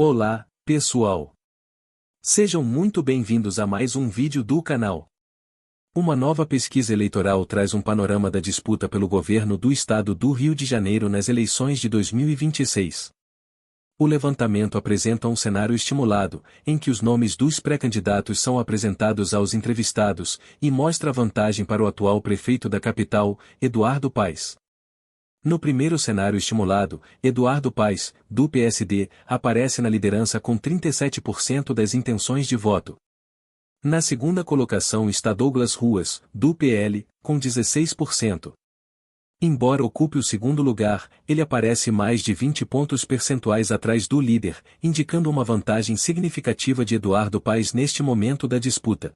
Olá, pessoal! Sejam muito bem-vindos a mais um vídeo do canal. Uma nova pesquisa eleitoral traz um panorama da disputa pelo governo do estado do Rio de Janeiro nas eleições de 2026. O levantamento apresenta um cenário estimulado, em que os nomes dos pré-candidatos são apresentados aos entrevistados, e mostra a vantagem para o atual prefeito da capital, Eduardo Paes. No primeiro cenário estimulado, Eduardo Paes, do PSD, aparece na liderança com 37% das intenções de voto. Na segunda colocação está Douglas Ruas, do PL, com 16%. Embora ocupe o segundo lugar, ele aparece mais de 20 pontos percentuais atrás do líder, indicando uma vantagem significativa de Eduardo Paes neste momento da disputa.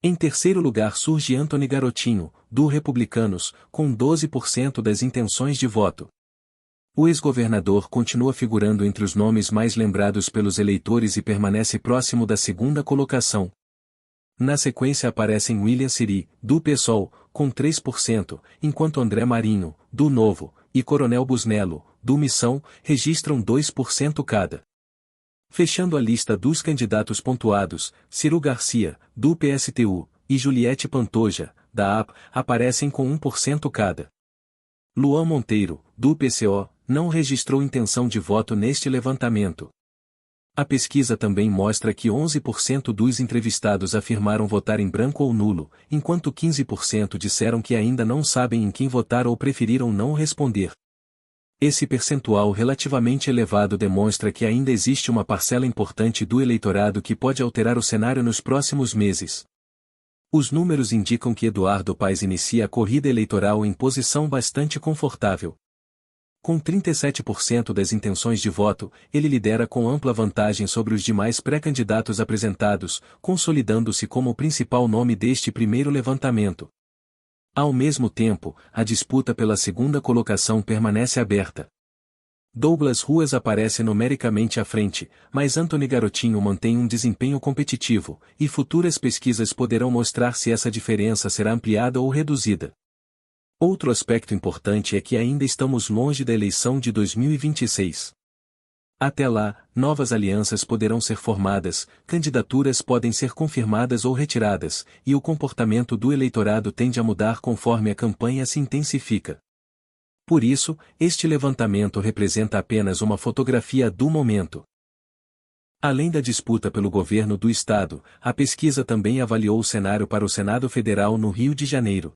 Em terceiro lugar surge Antony Garotinho, do Republicanos, com 12% das intenções de voto. O ex-governador continua figurando entre os nomes mais lembrados pelos eleitores e permanece próximo da segunda colocação. Na sequência aparecem William Siri, do PSOL, com 3%, enquanto André Marinho, do Novo, e Coronel Busnello, do Missão, registram 2% cada. Fechando a lista dos candidatos pontuados, Ciro Garcia, do PSTU, e Juliette Pantoja, da AP, aparecem com 1% cada. Luan Monteiro, do PCO, não registrou intenção de voto neste levantamento. A pesquisa também mostra que 11% dos entrevistados afirmaram votar em branco ou nulo, enquanto 15% disseram que ainda não sabem em quem votar ou preferiram não responder. Esse percentual relativamente elevado demonstra que ainda existe uma parcela importante do eleitorado que pode alterar o cenário nos próximos meses. Os números indicam que Eduardo Paes inicia a corrida eleitoral em posição bastante confortável. Com 37% das intenções de voto, ele lidera com ampla vantagem sobre os demais pré-candidatos apresentados, consolidando-se como o principal nome deste primeiro levantamento. Ao mesmo tempo, a disputa pela segunda colocação permanece aberta. Douglas Ruas aparece numericamente à frente, mas Antony Garotinho mantém um desempenho competitivo, e futuras pesquisas poderão mostrar se essa diferença será ampliada ou reduzida. Outro aspecto importante é que ainda estamos longe da eleição de 2026. Até lá, novas alianças poderão ser formadas, candidaturas podem ser confirmadas ou retiradas, e o comportamento do eleitorado tende a mudar conforme a campanha se intensifica. Por isso, este levantamento representa apenas uma fotografia do momento. Além da disputa pelo governo do estado, a pesquisa também avaliou o cenário para o Senado Federal no Rio de Janeiro.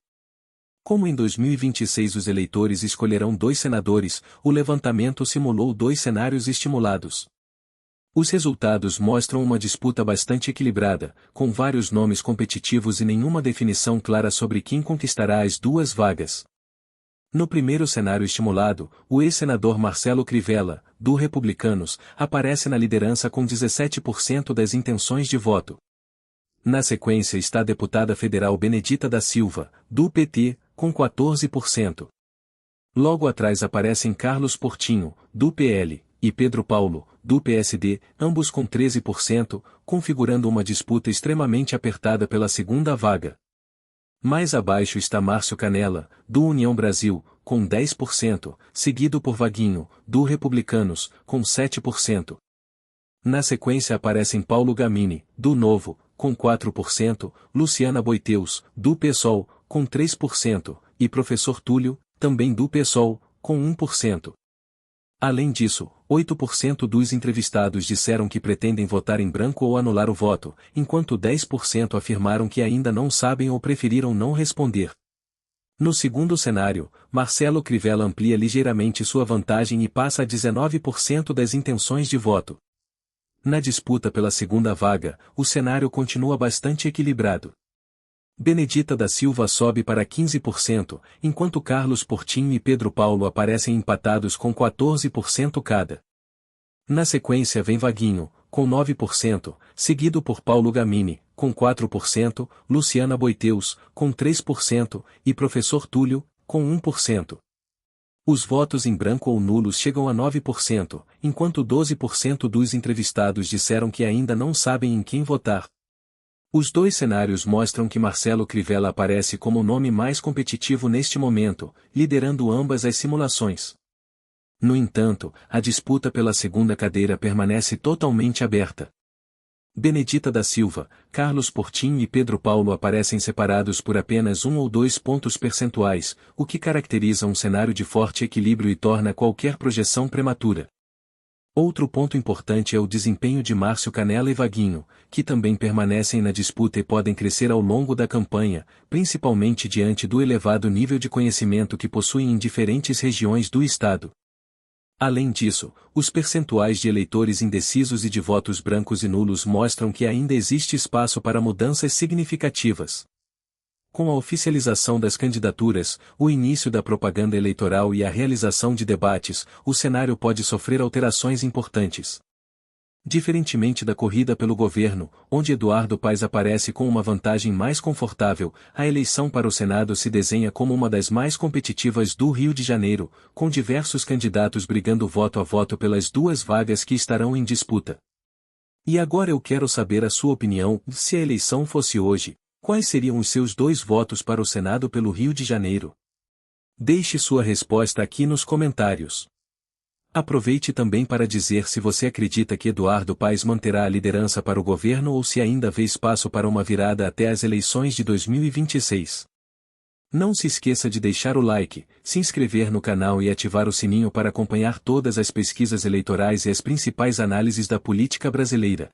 Como em 2026 os eleitores escolherão 2 senadores, o levantamento simulou 2 cenários estimulados. Os resultados mostram uma disputa bastante equilibrada, com vários nomes competitivos e nenhuma definição clara sobre quem conquistará as 2 vagas. No primeiro cenário estimulado, o ex-senador Marcelo Crivella, do Republicanos, aparece na liderança com 17% das intenções de voto. Na sequência está a deputada federal Benedita da Silva, do PT, com 14%. Logo atrás aparecem Carlos Portinho, do PL, e Pedro Paulo, do PSD, ambos com 13%, configurando uma disputa extremamente apertada pela segunda vaga. Mais abaixo está Márcio Canella, do União Brasil, com 10%, seguido por Vaguinho, do Republicanos, com 7%. Na sequência aparecem Paulo Gamini, do Novo, com 4%, Luciana Boitheus, do PSOL, com 3%, e Professor Túlio, também do PSOL, com 1%. Além disso, 8% dos entrevistados disseram que pretendem votar em branco ou anular o voto, enquanto 10% afirmaram que ainda não sabem ou preferiram não responder. No segundo cenário, Marcelo Crivella amplia ligeiramente sua vantagem e passa a 19% das intenções de voto. Na disputa pela segunda vaga, o cenário continua bastante equilibrado. Benedita da Silva sobe para 15%, enquanto Carlos Portinho e Pedro Paulo aparecem empatados com 14% cada. Na sequência vem Vaguinho, com 9%, seguido por Paulo Gamini, com 4%, Luciana Boitheus, com 3%, e Professor Túlio, com 1%. Os votos em branco ou nulos chegam a 9%, enquanto 12% dos entrevistados disseram que ainda não sabem em quem votar. Os 2 cenários mostram que Marcelo Crivella aparece como o nome mais competitivo neste momento, liderando ambas as simulações. No entanto, a disputa pela segunda cadeira permanece totalmente aberta. Benedita da Silva, Carlos Portinho e Pedro Paulo aparecem separados por apenas 1 ou 2 pontos percentuais, o que caracteriza um cenário de forte equilíbrio e torna qualquer projeção prematura. Outro ponto importante é o desempenho de Márcio Canela e Vaguinho, que também permanecem na disputa e podem crescer ao longo da campanha, principalmente diante do elevado nível de conhecimento que possuem em diferentes regiões do estado. Além disso, os percentuais de eleitores indecisos e de votos brancos e nulos mostram que ainda existe espaço para mudanças significativas. Com a oficialização das candidaturas, o início da propaganda eleitoral e a realização de debates, o cenário pode sofrer alterações importantes. Diferentemente da corrida pelo governo, onde Eduardo Paes aparece com uma vantagem mais confortável, a eleição para o Senado se desenha como uma das mais competitivas do Rio de Janeiro, com diversos candidatos brigando voto a voto pelas 2 vagas que estarão em disputa. E agora eu quero saber a sua opinião: se a eleição fosse hoje, quais seriam os seus 2 votos para o Senado pelo Rio de Janeiro? Deixe sua resposta aqui nos comentários. Aproveite também para dizer se você acredita que Eduardo Paes manterá a liderança para o governo ou se ainda vê espaço para uma virada até as eleições de 2026. Não se esqueça de deixar o like, se inscrever no canal e ativar o sininho para acompanhar todas as pesquisas eleitorais e as principais análises da política brasileira.